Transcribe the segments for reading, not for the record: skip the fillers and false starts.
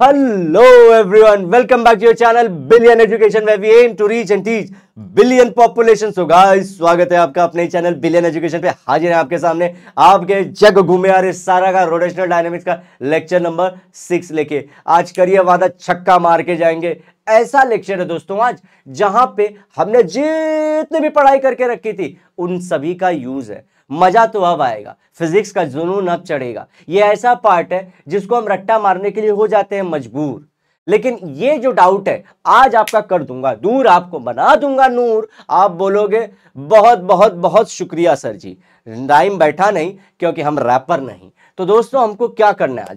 Hello everyone, welcome back to your channel Billion Education where we aim to reach and teach billion population. So guys, स्वागत है आपका अपने channel billion education पे। हाजिर है आपके सामने आपके जग घूमे आ रहे सारा का रोटेशनल डायनेमिक्स का लेक्चर नंबर 6 लेके। आज करिए वादा, छक्का मार के जाएंगे। ऐसा लेक्चर है दोस्तों आज जहां पे हमने जितने भी पढ़ाई करके रखी थी उन सभी का यूज है। मजा तो अब आएगा, फिजिक्स का जुनून अब चढ़ेगा। ये ऐसा पार्ट है जिसको हम रट्टा मारने के लिए हो जाते हैं मजबूर, लेकिन ये जो डाउट है आज आपका कर दूंगा दूर, आपको बना दूंगा नूर। आप बोलोगे बहुत बहुत बहुत शुक्रिया सर जी। राइम बैठा नहीं क्योंकि हम रैपर नहीं। तो दोस्तों हमको क्या करना है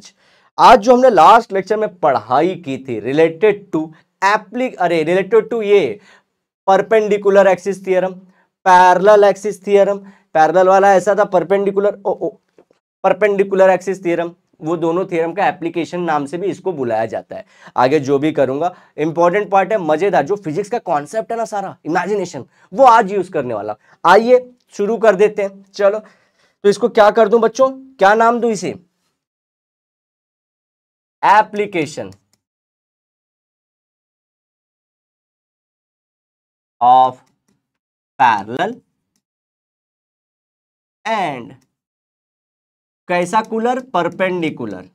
आज जो हमने लास्ट लेक्चर में पढ़ाई की थी रिलेटेड टू ये perpendicular axis theorem, parallel axis theorem. Parallel वाला ऐसा था, परपेंडिकुलर एक्सिस थ्योरम, वो दोनों थ्योरम का एप्लीकेशन नाम से भी इसको बुलाया जाता है। आगे जो भी करूंगा इंपॉर्टेंट पार्ट है, मजेदार जो फिजिक्स का कॉन्सेप्ट है ना, सारा इमेजिनेशन वो आज यूज करने वाला। आइए शुरू कर देते हैं। चलो तो इसको क्या कर दूं बच्चों, क्या नाम दूं इसे? एप्लीकेशन ऑफ पैरेलल एंड कैसा कूलर, परपेंडिकुलर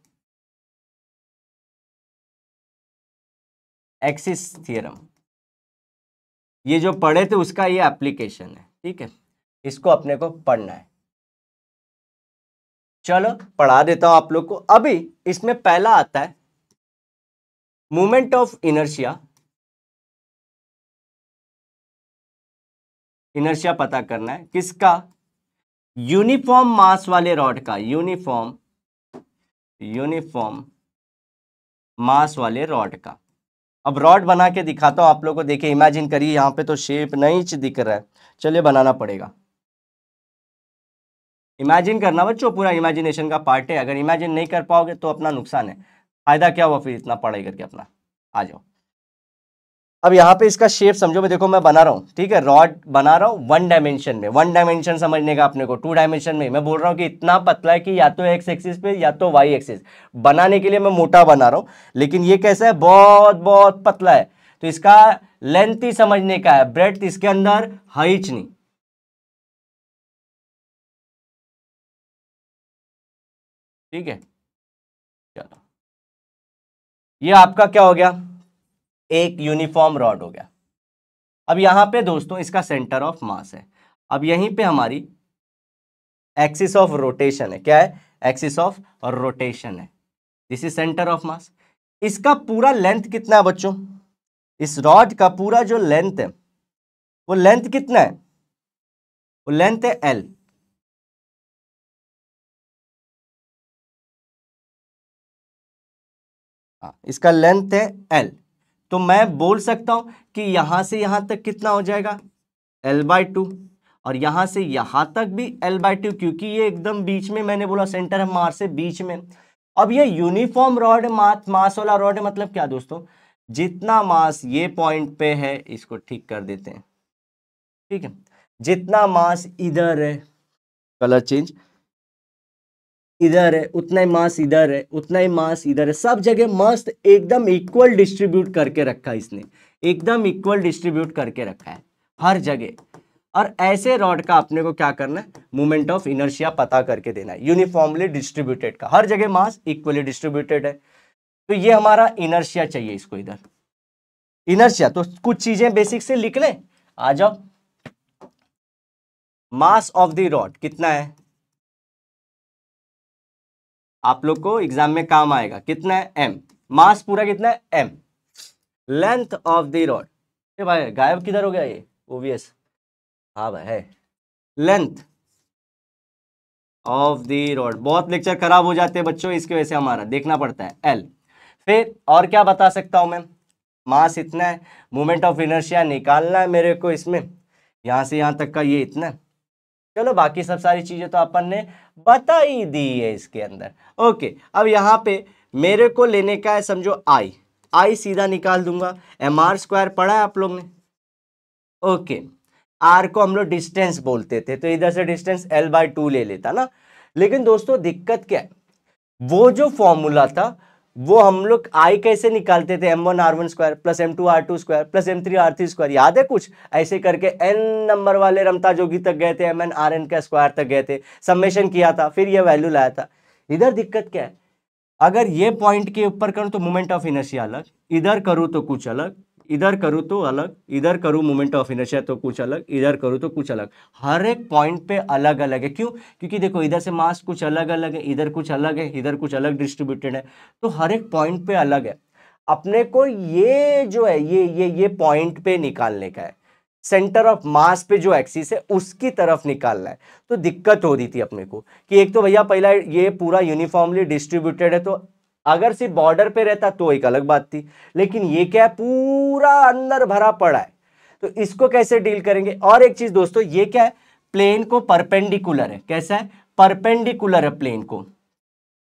एक्सिस थ्योरम। ये जो पढ़े थे उसका ये एप्लीकेशन है, ठीक है। इसको अपने को पढ़ना है। चलो पढ़ा देता हूं आप लोग को। अभी इसमें पहला आता है मोमेंट ऑफ इनर्शिया। इनर्शिया पता करना है किसका? यूनिफॉर्म मास वाले रॉड का। यूनिफॉर्म मास वाले रॉड का। अब रॉड बना के दिखाता हूं आप लोगों को। देखिए इमेजिन करिए, यहां पे तो शेप नहीं दिख रहा है, चलिए बनाना पड़ेगा। इमेजिन करना बच्चों, पूरा इमेजिनेशन का पार्ट है। अगर इमेजिन नहीं कर पाओगे तो अपना नुकसान है, फायदा क्या हुआ फिर इतना पढ़ाई करके अपना। आ जाओ। अब यहाँ पे इसका शेप समझो। मैं देखो मैं बना रहा हूँ, ठीक है, रॉड बना रहा हूँ वन डायमेंशन में। वन डायमेंशन समझने का अपने को, टू डायमेंशन में मैं बोल रहा हूँ कि इतना पतला है कि या तो एक्स एक्सिस पे या तो वाई एक्सिस। बनाने के लिए मैं मोटा बना रहा हूँ, लेकिन ये कैसा है, बहुत बहुत पतला है। तो इसका लेंथ ही समझने का है, ब्रेड्थ इसके अंदर हाइट नहीं, ठीक है। चलो ये आपका क्या हो गया, एक यूनिफॉर्म रॉड हो गया। अब यहां पे दोस्तों इसका सेंटर ऑफ मास है। अब यहीं पे हमारी एक्सिस ऑफ रोटेशन है। क्या है? एक्सिस ऑफ रोटेशन है। This is centre of mass. इसका पूरा लेंथ कितना है बच्चों? इस रॉड का पूरा जो लेंथ है वो लेंथ कितना है? वो लेंथ है L। इसका लेंथ है L। तो मैं बोल सकता हूं कि यहां से यहां तक कितना हो जाएगा, L/2, और यहां से यहां तक भी L/2, क्योंकि ये एकदम बीच में, मैंने बोला सेंटर है मास से बीच में। अब ये यूनिफॉर्म रॉड मास वाला रॉड है, मतलब क्या दोस्तों, जितना मास ये पॉइंट पे है, इसको ठीक कर देते हैं, ठीक है, जितना मास इधर है, कलर चेंज, इधर है उतना ही मास, इधर है उतना ही मास, इधर है, सब जगह मस्त एकदम इक्वल डिस्ट्रीब्यूट करके रखा है इसने। एकदम इक्वल डिस्ट्रीब्यूट करके रखा है हर जगह। और ऐसे रॉड का अपने को क्या करना है, मोमेंट ऑफ इनर्शिया पता करके देना है। यूनिफॉर्मली डिस्ट्रीब्यूटेड का, हर जगह मास इक्वली डिस्ट्रीब्यूटेड है। तो ये हमारा इनर्शिया चाहिए इसको इधर। इनर्शिया तो कुछ चीजें बेसिक से लिख लें, आ जाओ। मास ऑफ द रॉड कितना है, आप लोग को एग्जाम में काम आएगा, कितना है, m। मास पूरा कितना है, m। Length of the rod, ये भाई गायब किधर हो गया ये, ओवीएस, हाँ भाई है, लेंथ ऑफ द रॉड। बहुत लेक्चर खराब हो जाते हैं बच्चों इसकी वजह से, हमारा देखना पड़ता है, l। फिर और क्या बता सकता हूं मैं, मास इतना है, मोमेंट ऑफ इनर्शिया निकालना है मेरे को इसमें, यहां से यहां तक का ये इतना। चलो बाकी सब सारी चीजें तो अपन ने बता ही दी है इसके अंदर। ओके, अब यहाँ पे मेरे को लेने का है समझो आई सीधा निकाल दूंगा। mr² पढ़ा है आप लोग ने? ओके, r को हम लोग डिस्टेंस बोलते थे, तो इधर से डिस्टेंस L/2 ले लेता ना। लेकिन दोस्तों दिक्कत क्या है, वो जो फॉर्मूला था वो हम लोग आई कैसे निकालते थे, m1r1² plus m2r2² plus m3r3², याद है कुछ ऐसे करके n नंबर वाले रमता जोगी तक गए थे, mn का स्क्वायर तक गए थे, समेशन किया था, फिर ये वैल्यू लाया था। इधर दिक्कत क्या है, अगर ये पॉइंट के ऊपर करूं तो मोमेंट ऑफ इनर्शिया अलग, इधर करूं तो कुछ अलग, इधर करूं तो अलग, इधर करूं मोमेंट ऑफ इनर्शिया तो कुछ अलग, इधर करूं तो कुछ अलग, हर एक पॉइंट पे अलग अलग है। क्यों? क्योंकि देखो इधर से मास कुछ अलग अलग है, इधर कुछ अलग है, इधर कुछ अलग डिस्ट्रीब्यूटेड है, तो हर एक पॉइंट पे अलग है। अपने को ये जो है ये पॉइंट पे निकालने का है, सेंटर ऑफ मास पे जो एक्सिस है उसकी तरफ निकालना है। तो दिक्कत हो रही थी अपने को कि एक तो भैया पहला ये पूरा यूनिफॉर्मली डिस्ट्रीब्यूटेड है, तो अगर सिर्फ बॉर्डर पे रहता तो एक अलग बात थी, लेकिन ये क्या है, पूरा अंदर भरा पड़ा है, तो इसको कैसे डील करेंगे। और एक चीज दोस्तों, ये क्या है, प्लेन को परपेंडिकुलर है। कैसा है? परपेंडिकुलर है प्लेन को।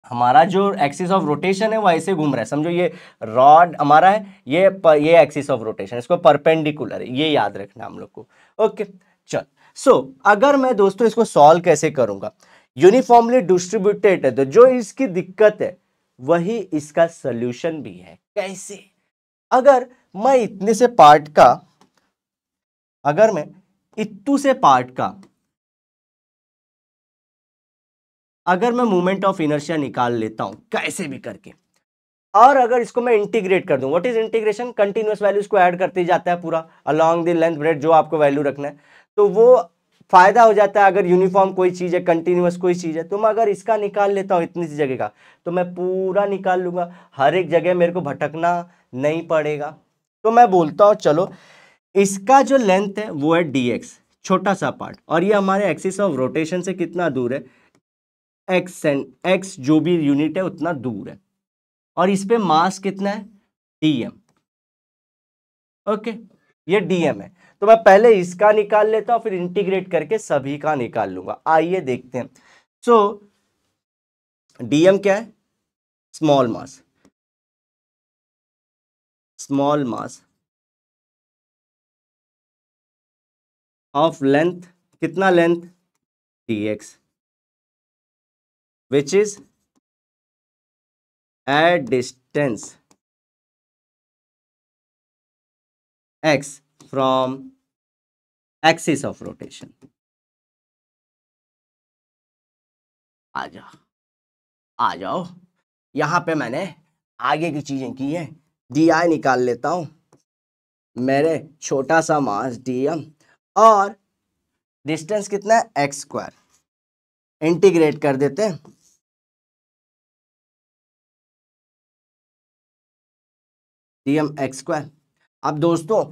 हमारा जो एक्सिस ऑफ रोटेशन है वो ऐसे घूम रहा है, समझो ये रॉड हमारा है, ये एक्सिस ऑफ रोटेशन, इसको परपेंडिकुलर है, ये याद रखना हम लोग को। ओके चल, सो अगर मैं दोस्तों इसको सॉल्व कैसे करूंगा, यूनिफॉर्मली डिस्ट्रीब्यूटेड है तो जो इसकी दिक्कत है वही इसका सॉल्यूशन भी है। कैसे? अगर मैं इतने से पार्ट का, अगर मैं इत्तू से पार्ट का अगर मैं मोमेंट ऑफ इनर्शिया निकाल लेता हूं कैसे भी करके, और अगर इसको मैं इंटीग्रेट कर दूं, what is integration, continuous values को ऐड करते जाता है पूरा अलोंग द लेंथ ब्रेड जो आपको वैल्यू रखना है, तो वो फायदा हो जाता है। अगर यूनिफॉर्म कोई चीज है, कंटीन्यूअस कोई चीज है, तो मैं अगर इसका निकाल लेता हूं इतनी सी जगह का, तो मैं पूरा निकाल लूंगा, हर एक जगह मेरे को भटकना नहीं पड़ेगा। तो मैं बोलता हूं चलो इसका जो लेंथ है वो है dx, छोटा सा पार्ट, और ये हमारे एक्सिस ऑफ रोटेशन से कितना दूर है, x जो भी यूनिट है उतना दूर है, और इस पे मास कितना है, dm। ओके, ये dm है, तो मैं पहले इसका निकाल लेता हूं, फिर इंटीग्रेट करके सभी का निकाल लूंगा। आइए देखते हैं। सो dm क्या है, small mass, small mass of length, कितना length, dx, which is at distance x from axis of rotation। आ जाओ आ जाओ, यहां पे मैंने आगे की चीजें की हैं, di निकाल लेता हूं, मेरे छोटा सा मास dm, और डिस्टेंस कितना है, x², इंटीग्रेट कर देते हैं, dm x²। अब दोस्तों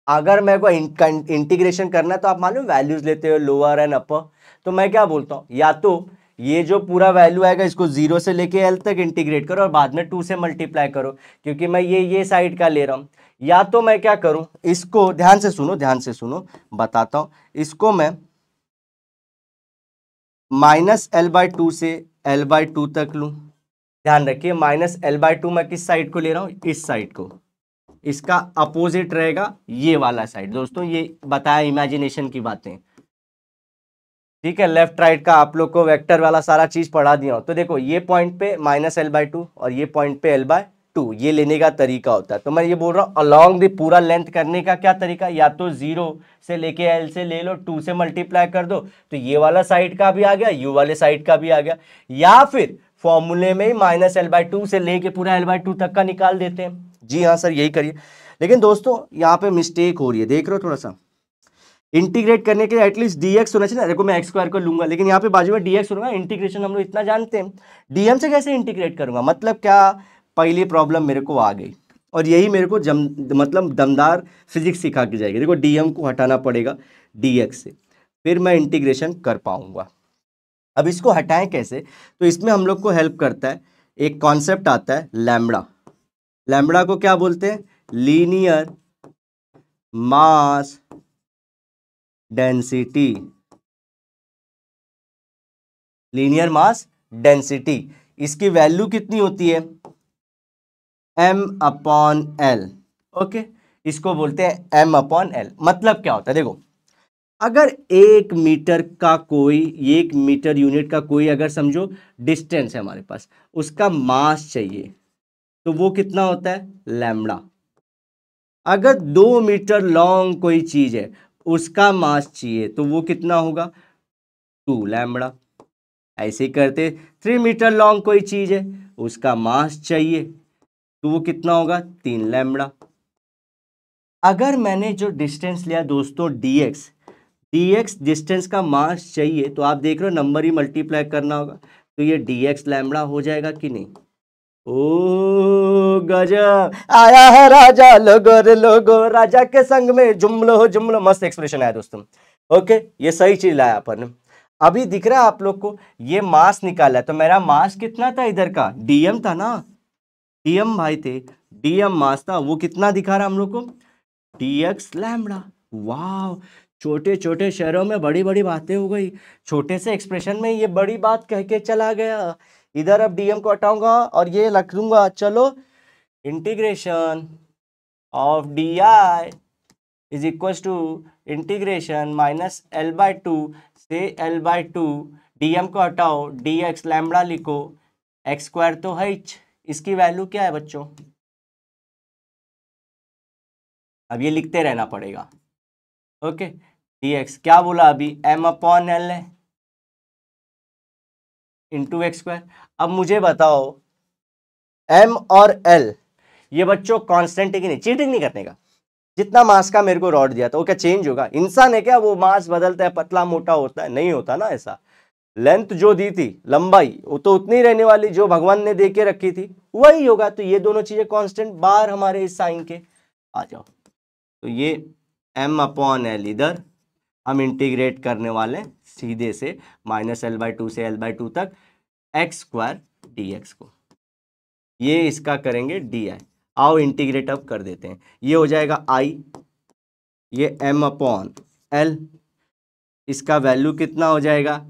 अगर मेरे को इंटीग्रेशन करना है तो आप मालूम वैल्यूज लेते हो लोअर एंड अपर, तो मैं क्या बोलता हूं, या तो ये जो पूरा वैल्यू आएगा इसको 0 से लेके l तक इंटीग्रेट करो और बाद में 2 से मल्टीप्लाई करो, क्योंकि मैं ये साइड का ले रहा हूं। या तो मैं क्या करूं, इसको ध्यान से सुनो, ध्यान से सुनो, बताता हूं, इसको मैं -l/2 से l/2 तक लूं। ध्यान रखिए -l/2 मैं किस साइड को ले रहा हूं, इस साइड को, इसका अपोजिट रहेगा ये वाला साइड। दोस्तों ये बताया इमेजिनेशन की बातें, ठीक है, लेफ्ट राइट का आप लोग को वेक्टर वाला सारा चीज पढ़ा दिया हो। तो देखो ये पॉइंट पे -l/2 और ये पॉइंट पे l/2, ये लेने का तरीका होता है। तो मैं ये बोल रहा हूँ अलोंग द पूरा लेंथ करने का क्या तरीका, या तो 0 से लेके l से ले लो, 2 से मल्टीप्लाई कर दो, तो ये वाला साइड का भी आ गया, यू वाले साइड का भी आ गया, या फिर फॉर्मूले में ही -l/2 से लेके पूरा l/2 तक का निकाल देते हैं। जी हाँ सर, यही करिए। लेकिन दोस्तों यहाँ पे मिस्टेक हो रही है, देख रहे हो, थोड़ा सा इंटीग्रेट करने के लिए एटलीस्ट dx होना चाहिए ना। देखो मैं x² को लूंगा, लेकिन यहाँ पे बाजू में dx होगा, इंटीग्रेशन हम लोग इतना जानते हैं, dm से कैसे इंटीग्रेट करूंगा, मतलब क्या, पहली प्रॉब्लम मेरे को आ गई, और यही मेरे को मतलब दमदार फिजिक्स सिखा के जाएगी। देखो dm को हटाना पड़ेगा dx से, फिर मैं इंटीग्रेशन कर पाऊंगा। अब इसको हटाएं कैसे, तो इसमें हम लोग को हेल्प करता है एक कॉन्सेप्ट आता है लैम्बडा। लैम्बडा को क्या बोलते हैं, linear mass density, linear mass density, इसकी वैल्यू कितनी होती है, m/l। ओके, इसको बोलते हैं m/l। मतलब क्या होता है, देखो अगर 1 मीटर का कोई, 1 मीटर यूनिट का कोई अगर समझो डिस्टेंस है हमारे पास, उसका मास चाहिए, तो वो कितना होता है लैम्बडा। अगर 2 मीटर लॉन्ग कोई चीज है उसका मास चाहिए तो वो कितना होगा 2 लैम्बडा। ऐसे ही करते 3 मीटर लॉन्ग कोई चीज है उसका मास चाहिए तो वो कितना होगा 3 लैम्बडा। अगर मैंने जो डिस्टेंस लिया दोस्तों dx डिस्टेंस का मास चाहिए तो आप देख रहे हो नंबर ही मल्टीप्लाई करना होगा तो ये dx लैम्बडा हो जाएगा कि नहीं। ओ गजब, आया है राजा लोगो रे लोगो, राजा के संग में जुमलो जुमलो। मस्त एक्सप्रेशन आया दोस्तों। ओके, ये सही चीज लाया अपन। अभी दिख रहा है आप लोग को ये मास निकाला है तो मेरा मास कितना था इधर का dm था ना, dm भाई थे, dm मास था, वो कितना दिखा रहा हम लोग को dx लैम्बडा। वाह, छोटे छोटे शहरों में बड़ी बड़ी बातें हो गई, छोटे से एक्सप्रेशन में ये बड़ी बात कह के चला गया। इधर अब dm को हटाऊंगा और ये रख दूंगा। चलो, integration of D is equal to integration minus L/2 से L/2, dm को हटाओ dx लैम्बडा लिखो, एक्स स्क्वायर तो है, इसकी वैल्यू क्या है बच्चों, अब ये लिखते रहना पड़ेगा। ओके, dx क्या बोला अभी m/l है इंटू एक्स स्क्वायर। अब मुझे बताओ m और l ये बच्चों कांस्टेंट है कि नहीं, चीटिंग नहीं करने का। जितना मास का मेरे को रॉड दिया था वो क्या चेंज होगा, इंसान है क्या वो मास बदलता है, पतला मोटा होता है, नहीं होता ना ऐसा। लेंथ जो दी थी लंबाई वो तो उतनी रहने वाली जो भगवान ने दे के रखी थी वही होगा। तो ये दोनों चीजें कांस्टेंट बाहर हमारे इस साइन के आ जाओ। तो ये m/l इधर हम इंटीग्रेट करने वाले सीधे से -L/2 से L/2 तक एक्स स्क्वायर dx को, ये इसका करेंगे di। आओ इंटीग्रेट अब कर देते हैं, ये हो जाएगा i, ये m/l, इसका वैल्यू कितना हो जाएगा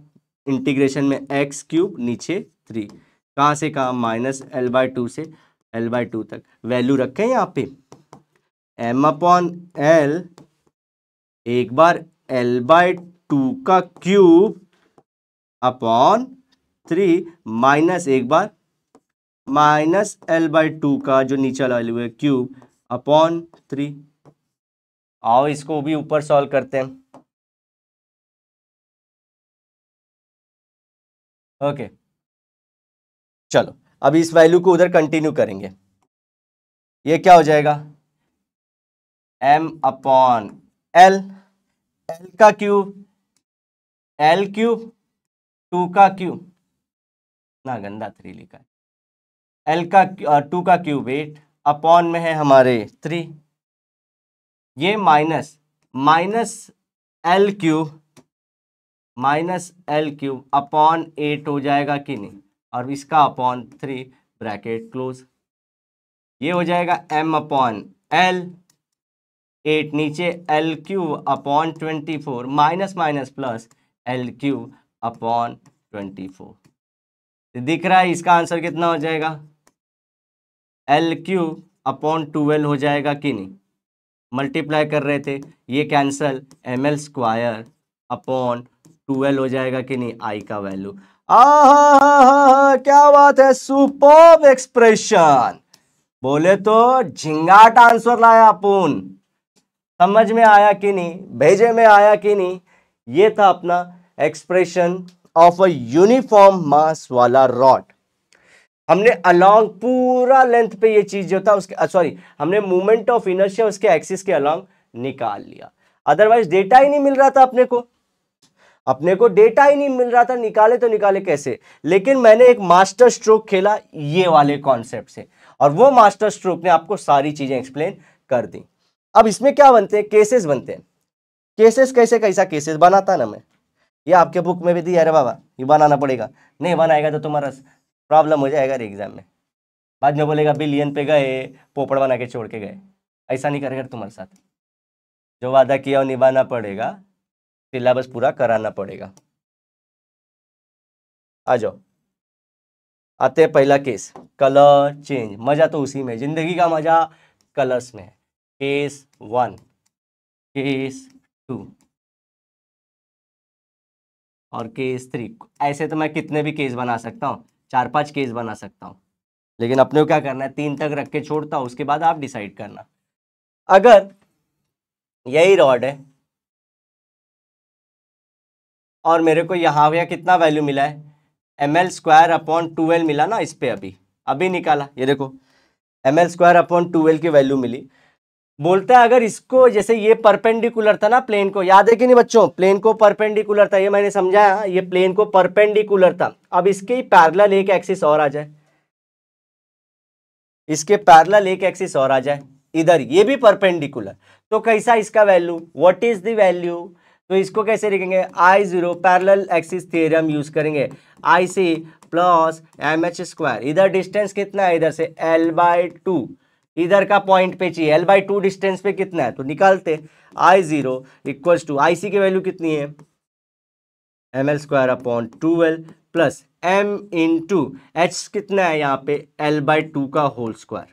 इंटीग्रेशन में x³ नीचे 3, कहाँ से कहाँ -L/2 से L/2 तक। वैल्यू रखें यहाँ पे m/l एक बार L/2 का क्यूब अपॉन 3 माइनस एक बार -L/2 का जो नीचे वाला वैल्यू है क्यूब अपॉन 3। आओ इसको भी ऊपर सॉल्व करते हैं। ओके, चलो अब इस वैल्यू को उधर कंटिन्यू करेंगे। ये क्या हो जाएगा m/l, l का क्यूब, l³ 2 का क्यूब, ना गंदा 3 लिखा है, l का 2 का क्यूब 8 अपॉन में है हमारे 3, ये माइनस l³ अपॉन 8 हो जाएगा कि नहीं, और इसका अपॉन 3 ब्रैकेट क्लोज। ये हो जाएगा m/l 8 नीचे l³ upon 24 minus minus plus l³ upon 24। दिख रहा है इसका आंसर कितना हो जाएगा l³ अपॉन 12 हो जाएगा कि नहीं, मल्टीप्लाई कर रहे थे ये कैंसल, ml² अपॉन 12 हो जाएगा कि नहीं आई का वैल्यू। क्या बात है, सुपर्ब एक्सप्रेशन, बोले तो झिंगाट आंसर लाया अपन। समझ में आया कि नहीं, भेजे में आया कि नहीं। ये था अपना expression of a uniform mass वाला रॉड। हमने अलोंग पूरा लेंथ पे ये चीज जो था उसके सॉरी हमने मूवमेंट ऑफ इनर्शिया उसके एक्सिस के अलोंग निकाल लिया। अदरवाइज डेटा ही नहीं मिल रहा था अपने को डेटा ही नहीं मिल रहा था, निकाले तो निकाले कैसे। लेकिन मैंने एक मास्टर स्ट्रोक खेला ये वाले कॉन्सेप्ट से, और वो मास्टर स्ट्रोक ने आपको सारी चीजें एक्सप्लेन कर दी। अब इसमें क्या बनते हैं, केसेस बनते हैं। केसेस कैसे, कैसा केसेस बनाता ना मैं, ये आपके बुक में भी दिया है बाबा, ये बनाना पड़ेगा, नहीं बनाएगा तो तुम्हारा प्रॉब्लम हो जाएगा एग्जाम में। बाद में बोलेगा बिलियन पे गए पोपड़ बना के छोड़ के गए, ऐसा नहीं करेगा तुम्हारे साथ। जो वादा किया वो निभाना पड़ेगा, सिलेबस पूरा कराना पड़ेगा। आ जाओ, आते हैं पहला केस, कलर चेंज। मजा तो उसी में, जिंदगी का मजा कलर्स में है। केस 1, केस 2 और केस 3। ऐसे तो मैं कितने भी केस बना सकता हूँ, 4-5 केस बना सकता हूँ। लेकिन अपने को क्या करना है, 3 तक रख के छोड़ता हूं, उसके बाद आप डिसाइड करना। अगर यही रॉड है और मेरे को यहाँ पे कितना वैल्यू मिला है, ml² अपॉन 2l मिला ना, इस पे अभी निकाला, ये देखो ml² अपॉन 2l की वैल्यू मिली। बोलता है अगर इसको, जैसे ये परपेंडिकुलर था ना प्लेन को, याद है कि नहीं बच्चों, प्लेन को परपेंडिकुलर था, ये मैंने समझाया, ये प्लेन को परपेंडिकुलर था। अब इसके पैरेलल एक एक्सिस और आ जाए, इसके पैरेलल एक एक्सिस और आ जाए इधर, ये भी परपेंडिकुलर, तो कैसा इसका value, what is the value, तो इसको कैसे लिखेंगे, I0 parallel axis theorem use करेंगे, IC प्लस MH², इधर डिस्टेंस कितना है, इधर से L/2, इधर का पॉइंट पे चाहिए, L/2 डिस्टेंस पे कितना है, तो निकालते I0 इक्वल्स टू, IC की वैल्यू कितनी है, ml² upon 2l plus m into h कितना है यहाँ पे, L/2 का whole square,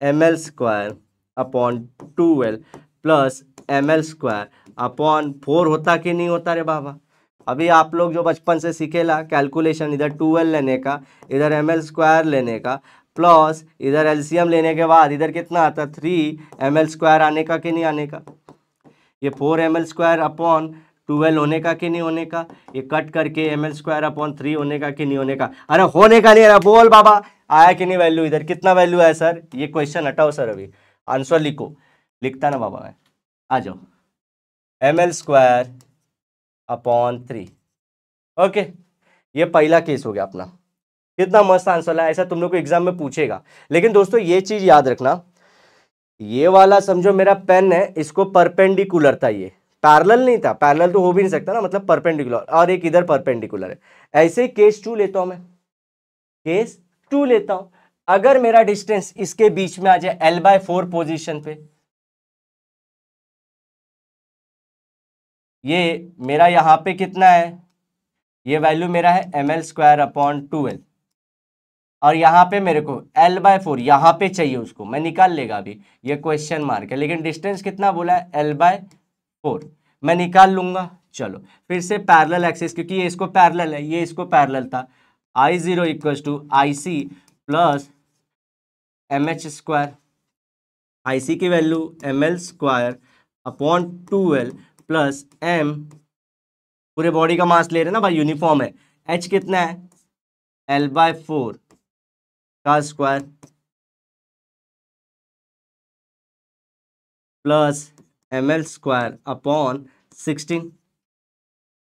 ml² upon 2l plus ml²अपॉन 4 होता कि नहीं होता रे बाबा। अभी आप लोग जो बचपन से सीखेला कैलकुलेशन, इधर 2l लेने का, इधर ml² लेने का, प्लस इधर एलसीएम लेने के बाद इधर कितना आता, 3ml² आने का कि नहीं आने का, ये 4ml² अपॉन 2l होने का कि नहीं होने का, ये कट करके ml² अपॉन 3 होने का कि नहीं होने का, अरे होने का नहीं, अरे बोल बाबा, आया कि नहीं वैल्यू, इधर कितना वैल्यू है सर, ये क्वेश्चन हटाओ सर, अभी आंसर लिखो, लिखता ना बाबा मैं, आ जाओ, ml² अपॉन 3, ओके, ये पहला केस हो गया अपना, कितना मस्त आंसर है, ऐसा तुम लोग को एग्जाम में पूछेगा। लेकिन दोस्तों ये चीज याद रखना, ये वाला समझो मेरा पेन है, इसको परपेंडिकुलर था, ये पैरेलल नहीं था, पैरेलल तो हो भी नहीं सकता ना, मतलब परपेंडिकुलर, और एक इधर परपेंडिकुलर है, ऐसे केस 2 लेता हूं मैं, केस 2 लेता हूं, अगर मेरा डिस्टेंस इसके बीच में आ जाए L/4 पोजीशन पे, ये मेरा यहां पे कितना है, ये वैल्यू मेरा है ml² अपॉन 2l, और यहां पे मेरे को L/4 यहां पे चाहिए, उसको मैं निकाल लेगा अभी, ये क्वेश्चन मार्क है, लेकिन डिस्टेंस कितना बोला है, L/4 मैं निकाल लूंगा। चलो फिर से पैरेलल एक्सिस, क्योंकि ये इसको पैरेलल है, ये इसको पैरेलल था, I0 equal to IC plus MH², IC की value ml² upon 2l plus m, पूरे बॉडी का मास ले रहे हैं ना भाई, यूनिफॉर्म है, h कितना है, L/4 का स्क्वायर प्लस ml² अपॉन 16,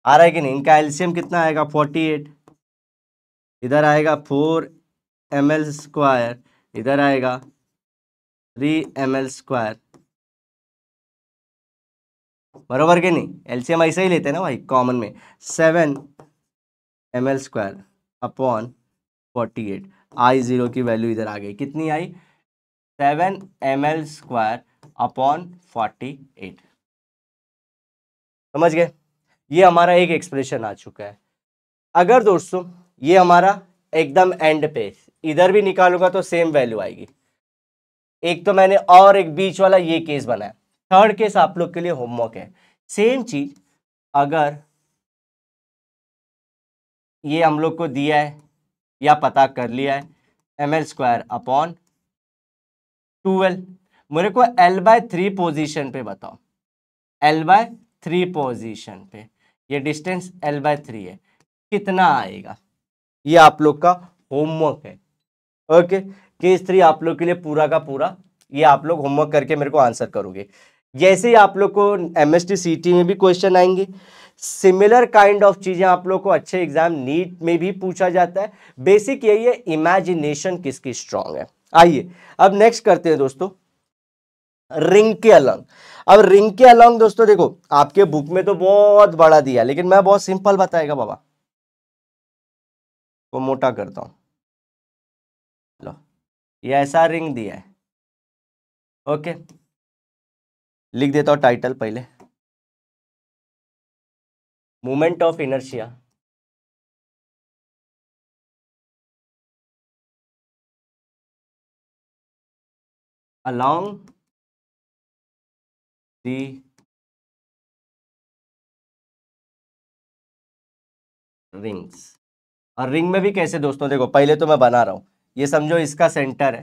आ रहा है कि नहीं, इनका एलसीएम कितना आएगा, 48, इधर आएगा 4ml², इधर आएगा 3ml², बरोबर कि नहीं, एलसीएम ऐसे ही लेते हैं ना भाई कॉमन में, 7ml² अपॉन 48, I0 की वैल्यू इधर आ गई, कितनी आई, 7ml² अपॉन 48, समझ गए, ये हमारा एक एक्सप्रेशन आ चुका है। अगर दोस्तों ये हमारा एकदम एंड पे, इधर भी निकालूंगा तो सेम वैल्यू आएगी, एक तो मैंने और एक बीच वाला ये केस बनाया, थर्ड केस आप लोग के लिए होमवर्क है, सेम चीज अगर ये हम लोग को दिया है या पता कर लिया है, ml² अपॉन 2l, मेरे को L/3 पोजीशन पे बताओ, L/3 पोजीशन पे ये डिस्टेंस L/3 है, कितना आएगा, ये आप लोग का होमवर्क है, ओके। केस 3 आप लोग के लिए पूरा का पूरा, ये आप लोग होमवर्क करके मेरे को आंसर करोगे, जैसे ही आप लोग को MST CT में भी क्वेश्चन आएंगे, सिमिलर काइंड ऑफ चीजें आप लोग को अच्छे एग्जाम नीट में भी पूछा जाता है, बेसिक यही है, इमेजिनेशन किसकी स्ट्रांग है। आइए अब नेक्स्ट करते हैं दोस्तों, रिंग के अलॉन्ग। अब रिंग के अलॉन्ग दोस्तों देखो, आपके बुक में तो बहुत बड़ा दिया, लेकिन मैं बहुत सिंपल बताएगा बाबा, वो मोटा करता हूं, लो ये ऐसा रिंग दिया है, ओके, लिख देता हूं टाइटल पहले, moment of inertia along the rings, और रिंग में भी कैसे दोस्तों, देखो पहले तो मैं बना रहा हूं, ये समझो इसका सेंटर है,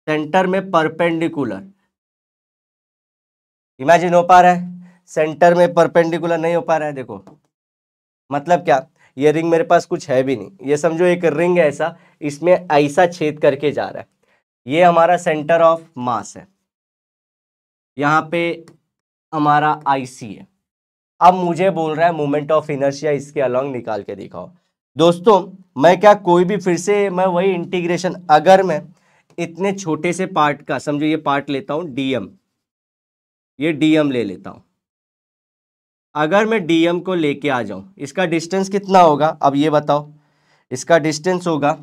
सेंटर में परपेंडिकुलर, इमेजिन हो पा रहा है, सेंटर में परपेंडिकुलर नहीं हो पा रहा है, देखो मतलब क्या, ये रिंग मेरे पास कुछ है भी नहीं, ये समझो एक रिंग है ऐसा, इसमें ऐसा छेद करके जा रहा है, ये हमारा सेंटर ऑफ मास है, यहाँ पे हमारा आईसी है। अब मुझे बोल रहा है मोमेंट ऑफ इनर्शिया इसके अलोंग निकाल के दिखाओ। दोस्तों मैं क्या, कोई भी फिर से मैं वही इंटीग्रेशन, अगर मैं इतने छोटे से पार्ट का, समझो ये पार्ट लेता हूं डीएम, ये डीएम ले लेता हूं, अगर मैं डीएम को लेके आ जाऊं, इसका डिस्टेंस कितना होगा अब ये बताओ, इसका डिस्टेंस होगा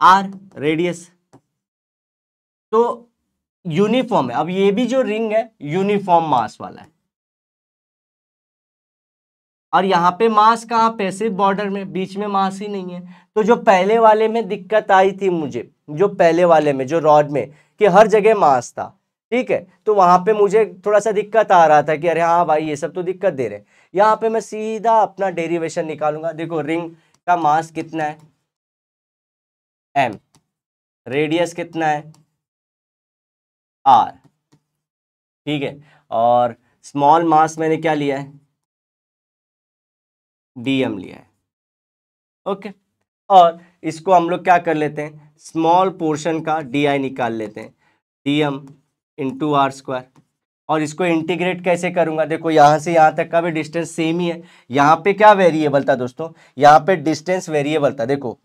आर, रेडियस, तो यूनिफॉर्म है। अब ये भी जो रिंग है यूनिफॉर्म मास वाला है, और यहाँ पे मास कहाँ पे, सिर्फ बॉर्डर में, बीच में मास ही नहीं है। तो जो पहले वाले में दिक्कत आई थी मुझे, जो पहले वाले में जो रॉड में कि हर जगह मास था, ठीक है, तो वहां पे मुझे थोड़ा सा दिक्कत आ रहा था कि अरे हाँ भाई ये सब तो दिक्कत दे रहे। यहाँ पे मैं सीधा अपना डेरिवेशन निकालूंगा, देखो रिंग का मास कितना है m, रेडियस कितना है r, ठीक है, और स्मॉल मास मैंने क्या लिया है, dm लिया है, ओके। और इसको हम लोग क्या कर लेते हैं, स्मॉल पोर्शन का di निकाल लेते हैं, dm इंटू आर स्क्वायर, और इसको इंटीग्रेट कैसे करूंगा, देखो यहां से यहां तक का भी डिस्टेंस सेम ही है, यहां पे क्या वेरिएबल था दोस्तों, यहां पे डिस्टेंस वेरिएबल था, देखो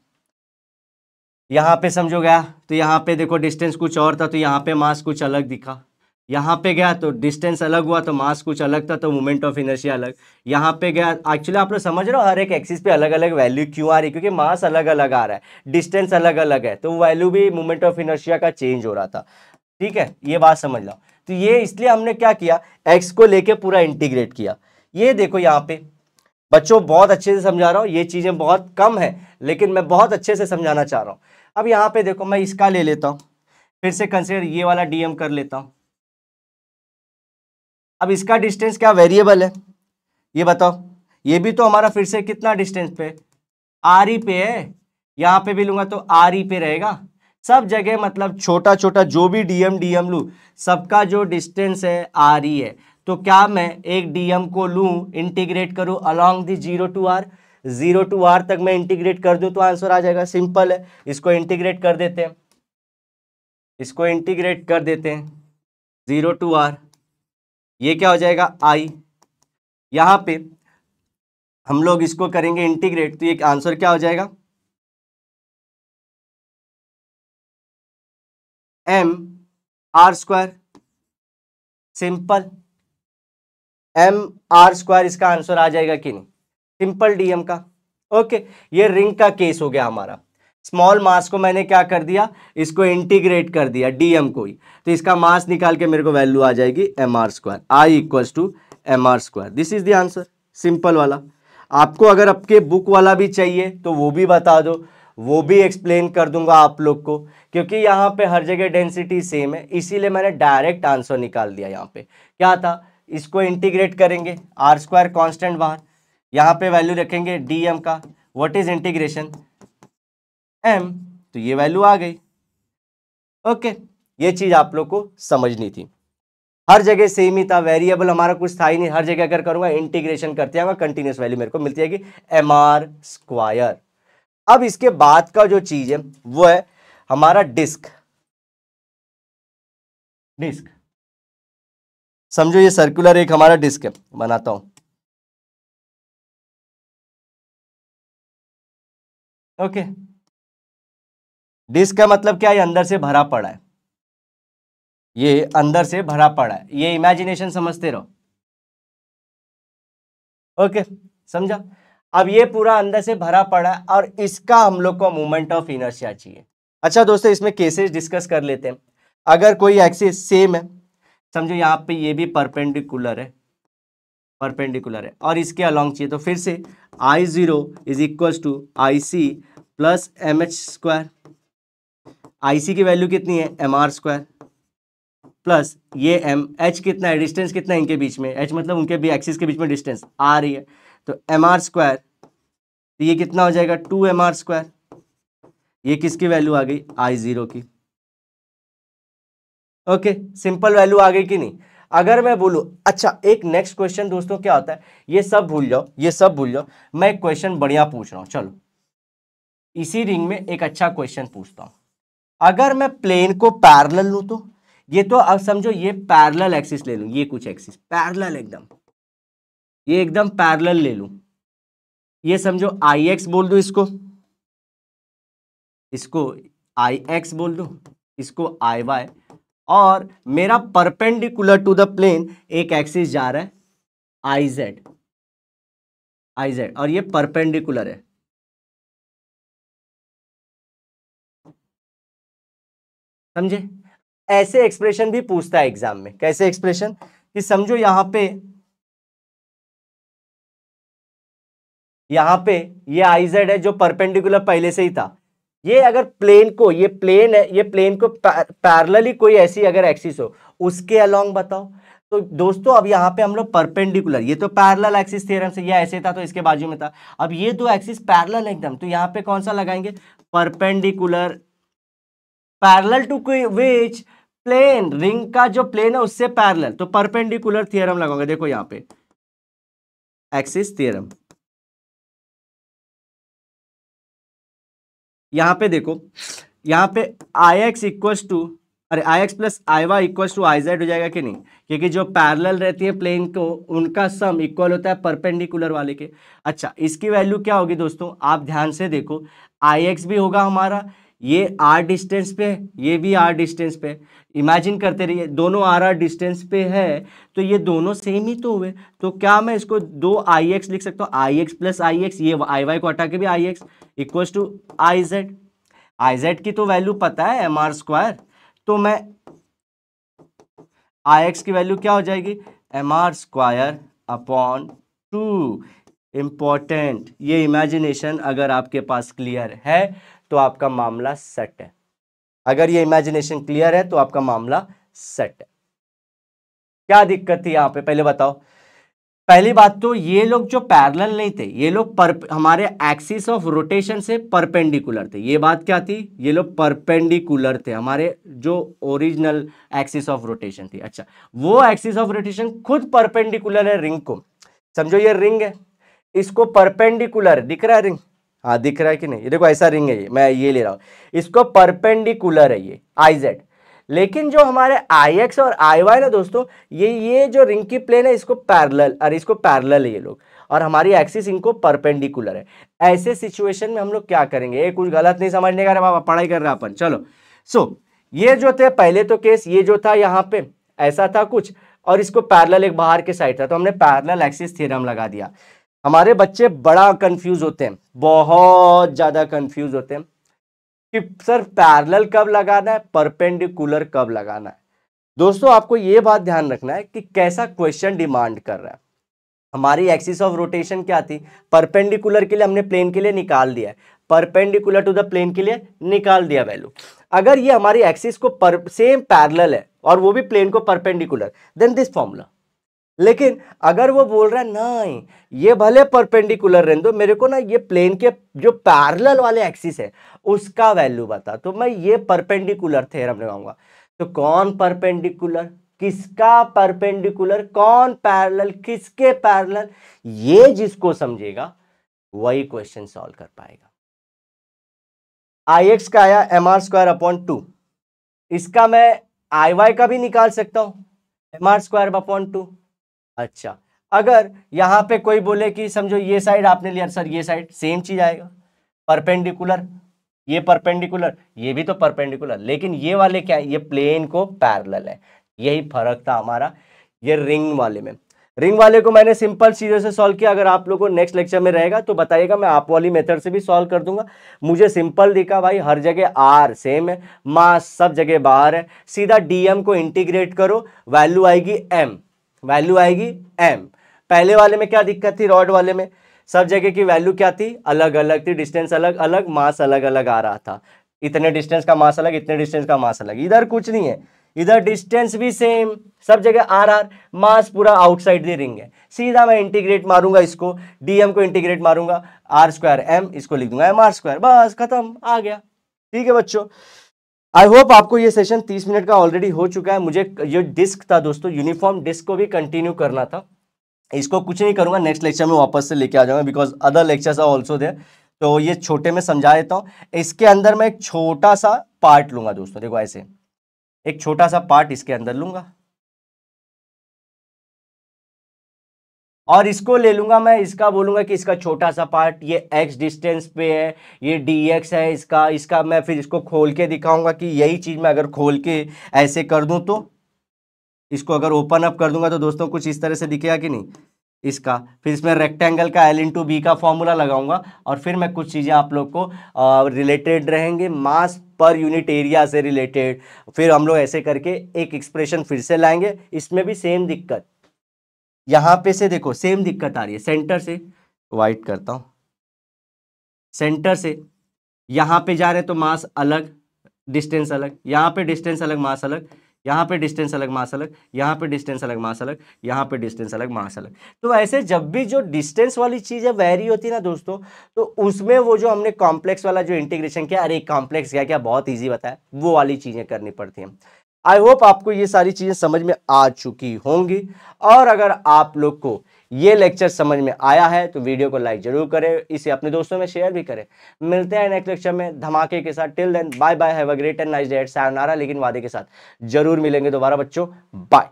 यहां पे समझो गया, तो यहां पे देखो डिस्टेंस कुछ और था, तो यहां पे मास कुछ अलग दिखा, यहाँ पे गया तो डिस्टेंस अलग हुआ तो मास कुछ अलग था, तो मोमेंट ऑफ इनर्शिया अलग, यहाँ पे गया, एक्चुअली आप लोग समझ रहे हो हर एक एक्सिस पे अलग अलग वैल्यू क्यों आ रही है, क्योंकि मास अलग अलग आ रहा है, डिस्टेंस अलग अलग है, तो वैल्यू भी मोमेंट ऑफ इनर्शिया का चेंज हो रहा था, ठीक है, ये बात समझ लो। तो ये इसलिए हमने क्या किया, एक्स को लेके पूरा इंटीग्रेट किया। ये देखो यहाँ पे बच्चों बहुत अच्छे से समझा रहा हूँ, ये चीजें बहुत कम है लेकिन मैं बहुत अच्छे से समझाना चाह रहा हूँ। अब यहाँ पे देखो मैं इसका ले लेता हूँ, फिर से कंसिडर ये वाला डीएम कर लेता हूँ। अब इसका डिस्टेंस क्या वेरिएबल है ये बताओ, ये भी तो हमारा फिर से कितना डिस्टेंस पे, आर ई पे है, यहाँ पे भी लूंगा तो आर ई पे रहेगा, सब जगह मतलब छोटा छोटा जो भी डीएम डीएम लू, सबका जो डिस्टेंस है आर ई है, तो क्या मैं एक डीएम को लूं, इंटीग्रेट करूं along the 0 to r, 0 to r तक मैं इंटीग्रेट कर दूं तो आंसर आ जाएगा, सिंपल है। इसको इंटीग्रेट कर देते हैं, इसको इंटीग्रेट कर देते हैं 0 to r, ये क्या हो जाएगा i, यहां पे हम लोग इसको करेंगे इंटीग्रेट, तो ये आंसर क्या हो जाएगा m r square, simple m r square, इसका आंसर आ जाएगा कि नहीं, सिंपल डीएम का, ओके। ये रिंग का केस हो गया हमारा, स्मॉल मास को मैंने क्या कर दिया, इसको इंटीग्रेट कर दिया डीएम को ही, तो इसका मास निकाल के मेरे को वैल्यू आ जाएगी M R square, I equals to M R square, this is the answer, simple वाला। आपको अगर आपके बुक वाला भी चाहिए तो वो भी बता दो, वो भी एक्सप्लेन कर दूंगा आप लोग को, क्योंकि यहाँ पे हर जगह डेंसिटी सेम है, इसीलिए मैंने डायरेक्ट आंसर निकाल दिया। यहाँ पे क्या था, इसको इंटीग्रेट करेंगे, आर स्क्वायर कॉन्स्टेंट बाहर, यहाँ पे वैल्यू रखेंगे डीएम का, व्हाट इज इंटीग्रेशन एम, तो ये वैल्यू आ गई, ओके। ये चीज आप लोग को समझनी थी, हर जगह सेम ही था, वेरिएबल हमारा कुछ था ही नहीं, हर जगह अगर करूंगा इंटीग्रेशन करते आऊंगा कंटिन्यूस वैल्यू मेरे को मिलती है एम आर स्क्वायर। अब इसके बाद का जो चीज है वो है हमारा डिस्क, डिस्क समझो ये सर्कुलर एक हमारा डिस्क है, बनाता हूं, ओके। डिस्क का मतलब क्या है, अंदर से भरा पड़ा है, ये अंदर से भरा पड़ा है, ये इमेजिनेशन समझते रहो, ओके, समझा। अब ये पूरा अंदर से भरा पड़ा है और इसका हम लोग को मोमेंट ऑफ इनर्शिया चाहिए। अच्छा दोस्तों इसमें केसेस डिस्कस कर लेते हैं। अगर कोई एक्सिस सेम है, समझो यहाँ पे ये भी परपेंडिकुलर है, परपेंडिकुलर है और इसके अलोंग चाहिए, तो फिर से I0 is equals to IC plus MH square, IC की वैल्यू कितनी है MR स्क्वायर, प्लस ये MH कितना है, डिस्टेंस कितना है इनके बीच में, H मतलब उनके भी एक्सिस के बीच में डिस्टेंस आ रही है, तो MR स्क्वायर तो ये कितना हो जाएगा 2mr²। ये किसकी वैल्यू आ गई, I0 की। ओके, सिंपल वैल्यू आ गई कि नहीं। अगर मैं बोलूं, अच्छा एक नेक्स्ट क्वेश्चन दोस्तों क्या होता है, ये सब भूल जाओ, ये सब भूल जाओ, मैं एक क्वेश्चन बढ़िया पूछ रहा हूं। चलो इसी रिंग में एक अच्छा क्वेश्चन पूछता हूं। अगर मैं प्लेन को पैरेलल लूं तो ये तो अब समझो ये पैरेलल एक्सिस ले लूं, ये कुछ एक्सिस पैरेलल एकदम, ये एकदम पैरेलल ले लूं, ये समझो IX बोल दूं, इसको IX बोल दूं, इसको IY, और मेरा परपेंडिकुलर टू द प्लेन एक एक्सिस जा रहा है IZ, और ये परपेंडिकुलर है। समझे, ऐसे एक्सप्रेशन भी पूछता है एग्जाम में। कैसे एक्सप्रेशन, कि समझो यहां पे ये IZ है जो परपेंडिकुलर पहले से ही था। ये अगर प्लेन को, ये प्लेन है, ये प्लेन को पैरेलली कोई ऐसी अगर एक्सिस हो उसके अलोंग बताओ। तो दोस्तों अब यहाँ पे हम लोग परपेंडिकुलर, ये तो पैरेलल एक्सिस थ्योरम से, ये ऐसे था तो इसके बाजू में था। अब ये दो एक्सिस पैरेलल एकदम, तो यहाँ पे कौन सा लगाएंगे, perpendicular, parallel to which plane, ring का जो प्लेन है उससे पैरेलल, तो परपेंडिकुलर थ्योरम लगाऊंगा। देखो यहाँ पे एक्सिस थ्योरम, यहाँ पे देखो, यहाँ पे IX इक्वल्स टू, अरे IX plus IY equals to IZ हो जाएगा कि नहीं, क्योंकि जो पैरेलल रहती है प्लेन को उनका सम इक्वल होता है परपेंडिकुलर वाले के। अच्छा इसकी वैल्यू क्या होगी दोस्तों, आप ध्यान से देखो, IX भी होगा हमारा, ये R डिस्टेंस पे, ये भी R डिस्टेंस पे, इमेजिन करते रहिए दोनों R डिस्टेंस पे है, तो ये दोनों सेम ही तो हुए। तो क्या मैं इसको दो IX लिख सकता हूँ, IX प्लस IX, ये IY को हटा के भी IX इक्वल्स टू IZ की तो वैल्यू पता है mr², तो मैं IX की वैल्यू क्या हो जाएगी, mr²/2। इंपॉर्टेंट, ये इमेजिनेशन अगर आपके पास क्लियर है तो आपका मामला सेट है। अगर ये इमेजिनेशन क्लियर है तो आपका मामला सेट है। क्या दिक्कत थी यहाँ पे पहले बताओ। पहली बात तो ये लोग जो पैरेलल नहीं थे, ये लोग हमारे एक्सिस ऑफ रोटेशन से परपेंडिकुलर थे। ये बात क्या थी, ये लोग परपेंडिकुलर थे, हमारे जो ओरिजिनल एक्सिस ऑफ रोटेशन थी। अच्छा वो एक्सिस ऑफ रोटेशन खुद परपेंडिकुलर है रिंग को। समझो ये रिंग है, इसको परपेंडिकुलर दिख रहा है रिंग, हाँ दिख रहा है कि नहीं, ये देखो ऐसा रिंग है, ये मैं ये ले रहा हूं, इसको परपेंडिकुलर है ये IZ। लेकिन जो हमारे IX और IY ना दोस्तों, ये जो रिंग की प्लेन है इसको पैरेलल, और इसको पैरेलल है ये लोग, और हमारी एक्सिस इनको परपेंडिकुलर है। ऐसे सिचुएशन में हम लोग क्या करेंगे, ये कुछ गलत नहीं समझने का, बाबा पढ़ाई कर रहे हैं अपन। चलो ये जो थे पहले तो केस, ये जो था यहाँ पे ऐसा था कुछ, और इसको पैरेलल एक बाहर के साइड था, तो हमने पैरेलल एक्सिस थ्योरम लगा दिया। हमारे बच्चे बड़ा कंफ्यूज होते हैं, बहुत ज्यादा कंफ्यूज होते हैं कि सर पैरेलल कब लगाना है, परपेंडिकुलर कब लगाना है। दोस्तों आपको यह बात ध्यान रखना है कि कैसा क्वेश्चन डिमांड कर रहा है। हमारी एक्सिस ऑफ रोटेशन क्या थी, परपेंडिकुलर के लिए हमने प्लेन के लिए निकाल दिया है, परपेंडिकुलर टू द प्लेन के लिए निकाल दिया वैल्यू। अगर ये हमारी एक्सिस को सेम पैरेलल है और वो भी प्लेन को परपेंडिकुलर, देन दिस फॉर्मूला। लेकिन अगर वो बोल रहा है नहीं ये भले परपेंडिकुलर रहने दो, मेरे को ना ये प्लेन के जो पैरेलल वाले एक्सिस है उसका वैल्यू बता, तो मैं ये परपेंडिकुलर थ्योरम लगाऊंगा। तो कौन परपेंडिकुलर, किसका परपेंडिकुलर, कौन पैरेलल, किसके पैरेलल, ये जिसको समझेगा वही क्वेश्चन सॉल्व कर पाएगा। IX का आया mr²/2, इसका मैं IY का भी निकाल सकता हूं mr²/2। अच्छा अगर यहां पे कोई बोले कि समझो ये साइड आपने लिया, सर ये साइड सेम चीज आएगा, परपेंडिकुलर, ये परपेंडिकुलर, ये भी तो परपेंडिकुलर, लेकिन ये वाले क्या है, ये प्लेन को पैरेलल है। यही फर्क था हमारा ये रिंग वाले में। रिंग वाले को मैंने सिंपल चीजों से सॉल्व किया, अगर आप लोगों को नेक्स्ट लेक्चर में रहेगा तो बताइएगा, मैं आप वाली मेथड से भी सॉल्व कर दूंगा। मुझे सिंपल दिखा भाई, हर जगह R सेम है, मास सब जगह बाहर है, सीधा DM को इंटीग्रेट करो, वैल्यू आएगी M, वैल्यू आएगी M। पहले वाले में क्या दिक्कत थी, रॉड वाले में सब जगह की वैल्यू क्या थी, अलग अलग थी, डिस्टेंस अलग अलग, मास अलग अलग आ रहा था, इतने डिस्टेंस का मास अलग, इतने डिस्टेंस का मास अलग। इधर कुछ नहीं है, इधर डिस्टेंस भी सेम, सब जगह आर आर, मास पूरा आउटसाइड द रिंग है। सीधा मैं इंटीग्रेट मारूंगा इसको, डीएम को इंटीग्रेट मारूंगा, आर स्क्वायर एम, इसको लिख दूंगा एम आर स्क्वायर, बस खत्म, आ गया। ठीक है बच्चों, आई होप आपको ये सेशन 30 मिनट का ऑलरेडी हो चुका है। मुझे ये डिस्क था दोस्तों, यूनिफॉर्म डिस्क को भी कंटिन्यू करना था। इसको कुछ नहीं करूंगा, नेक्स्ट लेक्चर में वापस से लेके आ जाऊंगा, because other lectures are also there. तो ये छोटे में समझा देता हूं। इसके अंदर मैं एक छोटा सा पार्ट लूंगा दोस्तों, देखो ऐसे एक छोटा सा पार्ट इसके अंदर लूंगा और इसको ले लूंगा मैं, इसका बोलूंगा कि इसका छोटा सा पार्ट ये x डिस्टेंस पे है, ये dx है इसका मैं फिर इसको खोल के दिखाऊंगा कि यही चीज मैं अगर खोल के ऐसे कर दूं तो इसको अगर ओपन अप कर दूंगा तो दोस्तों कुछ इस तरह से दिखेगा कि नहीं इसका। फिर इसमें रेक्टेंगल का L/B का फॉर्मूला लगाऊंगा और फिर मैं कुछ चीजें आप लोग को रिलेटेड रहेंगे मास पर यूनिट एरिया से रिलेटेड, फिर हम लोग ऐसे करके एक एक्सप्रेशन फिर से लाएंगे। इसमें भी सेम दिक्कत, यहां पे से देखो सेम दिक्कत आ रही है, सेंटर से वाइट करता हूं, सेंटर से यहां पे जा रहे तो मास अलग डिस्टेंस अलग, यहां पे डिस्टेंस अलग मास अलग, यहाँ पे डिस्टेंस अलग मास अलग, यहाँ पे डिस्टेंस अलग मास अलग, यहाँ पे डिस्टेंस अलग मास अलग। तो ऐसे जब भी जो डिस्टेंस वाली चीज़ है वेरी होती है ना दोस्तों, तो उसमें वो जो हमने कॉम्प्लेक्स वाला जो इंटीग्रेशन किया, अरे कॉम्प्लेक्स क्या क्या बहुत ईजी बताया, वो वाली चीज़ें करनी पड़ती हैं। आई होप आपको ये सारी चीज़ें समझ में आ चुकी होंगी, और अगर आप लोग को ये लेक्चर समझ में आया है तो वीडियो को लाइक जरूर करें, इसे अपने दोस्तों में शेयर भी करें। मिलते हैं नेक्स्ट लेक्चर में धमाके के साथ। Till then bye bye, have a great and nice day, sayonara, लेकिन वादे के साथ जरूर मिलेंगे दोबारा बच्चों, बाय।